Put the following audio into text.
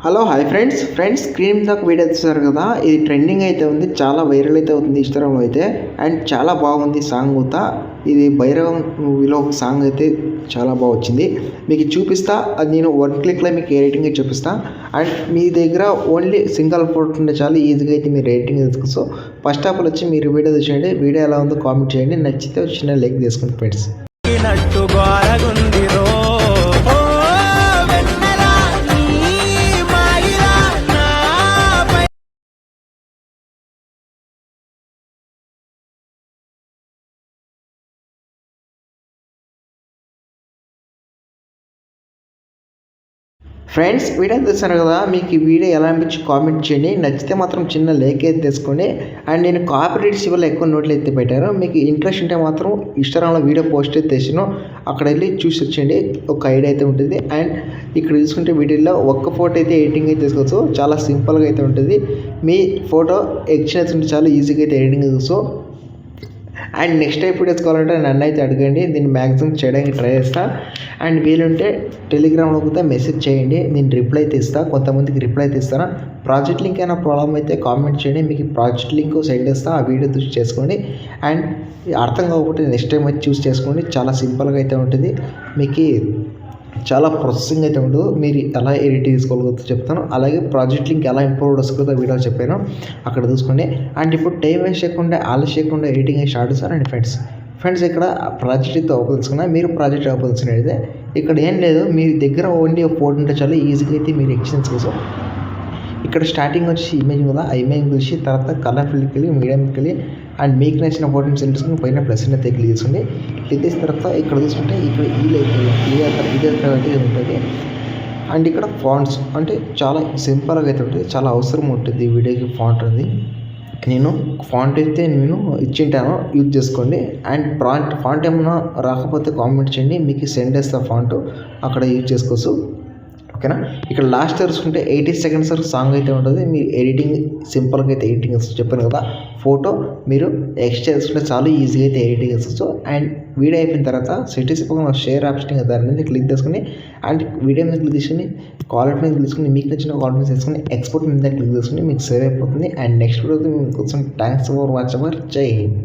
Hello hi friends screen దాకా video చూసారు కదా. ఇది ట్రెండింగ్ అయితే ఉంది, చాలా వైరల్ అయితే అవుతుంది ఇన్స్టాగ్రామ్లో అయితే. అండ్ చాలా బాగుంది సాంగ్ కూడా. ఇది భైరవం మూవీలో ఒక సాంగ్ అయితే చాలా బాగా వచ్చింది. మీకు చూపిస్తా, అది నేను 1 క్లిక్లో మీకు రేటింగ్ అయితే చూపిస్తా. అండ్ మీ దగ్గర ఓన్లీ సింగిల్ ఫోటో ఉంటే చాలు, ఈజీగా అయితే మీరు రేటింగ్ తీసుకోవచ్చు. ఫస్ట్ ఆఫ్ ఆల్ వచ్చి మీరు వీడియో చూసేయండి, వీడియో ఎలా ఉందో కామెంట్ చేయండి, నచ్చితే చిన్న లైక్ చేసుకోండి ఫ్రెండ్స్. ఫ్రెండ్స్ వీడియో చూస్తారు కదా, మీకు ఈ వీడియో ఎలా అనిపించి కామెంట్ చేయండి, నచ్చితే మాత్రం చిన్న లైక్ అయితే తీసుకోండి. అండ్ నేను కాపీరైట్స్ వల్ల ఎక్కువ నోట్లు అయితే పెట్టాను. మీకు ఇంట్రెస్ట్ ఉంటే మాత్రం ఇన్స్టాగ్రామ్లో వీడియో పోస్ట్ అయితే చేసాను, అక్కడ వెళ్ళి చూసి వచ్చేయండి, ఒక ఐడియా అయితే ఉంటుంది. అండ్ ఇక్కడ చూసుకుంటే వీడియోలో ఒక్క ఫోటో అయితే ఎడిటింగ్ అయితే తీసుకోవచ్చు, చాలా సింపుల్గా అయితే ఉంటుంది. మీ ఫోటో ఎక్స్చేంజ్ ఉంటే చాలా ఈజీగా అయితే ఎడిటింగ్ తీసుకోవచ్చు. అండ్ నెక్స్ట్ టైప్ వీడియోస్ కావాలంటే నన్ను అయితే అడగండి, దీన్ని మ్యాక్సిమం చేయడానికి ట్రై చేస్తాను. అండ్ వీలుంటే టెలిగ్రామ్లో కూడా మెసేజ్ చేయండి, నేను రిప్లై అయితే ఇస్తాను, కొంతమందికి రిప్లై అయితే ఇస్తాను. ప్రాజెక్ట్ లింక్ అయినా ప్రాబ్లం అయితే కామెంట్ చేయండి, మీకు ప్రాజెక్ట్ లింక్ సెండ్ చేస్తాను, ఆ వీడియో చూసి చేసుకోండి. అండ్ అర్థం కాకపోతే నెక్స్ట్ టైం అయితే చూస్ చేసుకోండి, చాలా సింపుల్గా అయితే ఉంటుంది. మీకు చాలా ప్రాసెసింగ్ అయితే ఉండదు, మీరు ఎలా ఎడిట్ చేసుకోగలుగుతారో చెప్తాను. అలాగే ప్రాజెక్ట్ లింక్ ఎలా ఇంప్రూవ్ వస్తుందో వీడియో చెప్పాను, అక్కడ చూసుకోండి. అండ్ ఇప్పుడు టైం వేస్ట్ చేయకుండా ఆలస్యం చేయకుండా ఎడిటింగ్ స్టార్ట్ చేస్తారు. అండ్ ఫ్రెండ్స్ ఇక్కడ ప్రాజెక్ట్ అయితే ఓపెన్ చేసుకున్నా, మీరు ప్రాజెక్ట్ ఓపెన్ చేసుకునేది ఇక్కడ ఏం లేదు, మీ దగ్గర ఓన్లీ ఒక ఫోటో ఉంటే చాలా ఈజీగా అయితే మీరు ఎక్స్చేంజ్ కోసం. ఇక్కడ స్టార్టింగ్ వచ్చి ఇమేజ్ కదా, ఆ ఇమేజ్ చూసి తర్వాత కలర్ ఫిల్కి వెళ్ళి మీడియంకి వెళ్ళి అండ్ మీకు నచ్చిన ఫోటోని సెలెక్ట్ చేసుకుని పైన ప్లస్ అయితే క్లిక్ చేసుకోండి. క్లిక్ చేసిన తర్వాత ఇక్కడ చూసుకుంటే ఇక్కడ ఇదే ఉంటుంది. అండ్ ఇక్కడ ఫాంట్స్ అంటే చాలా సింపుల్గా అయితే ఉంటుంది, చాలా అవసరం ఉంటుంది ఈ వీడియోకి ఫాంట్ ఉంది. నేను ఫాంట్ అయితే ఇచ్చింటాను, యూజ్ చేసుకోండి. అండ్ ఫాంట్ ఏమైనా రాకపోతే కామెంట్ చేయండి, మీకు సెండ్ చేస్తా ఫాంట్, అక్కడ యూజ్ చేసుకోవచ్చు. ఓకేనా. ఇక్కడ లాస్ట్ చూసుకుంటే 80 సెకండ్స్ వరకు సాంగ్ అయితే ఉంటుంది. మీరు ఎడిటింగ్ సింపుల్గా అయితే ఎడిటింగ్ చెప్పాను కదా, ఫోటో మీరు ఎక్స్ట్రా చేసుకుంటే చాలా ఈజీగా అయితే ఎడిటింగ్ చేసుకోవచ్చు. అండ్ వీడియో అయిపోయిన తర్వాత సెట్టింగ్స్ పక్కన షేర్ ఆప్షన్ దాని మీద క్లిక్ చేసుకుని అండ్ వీడియో మీద క్లిక్ చేసుకుని క్వాలిటీ మీద తీసుకుని మీకు నచ్చిన క్వాలిటీ తీసుకుని ఎక్స్పోర్ట్ మీద క్లిక్ చేసుకుని మీకు సేవ్ అయిపోతుంది. అండ్ నెక్స్ట్ వీడియో మీకు థ్యాంక్స్ ఫర్ వాచ్ అవర్ జై హింద్.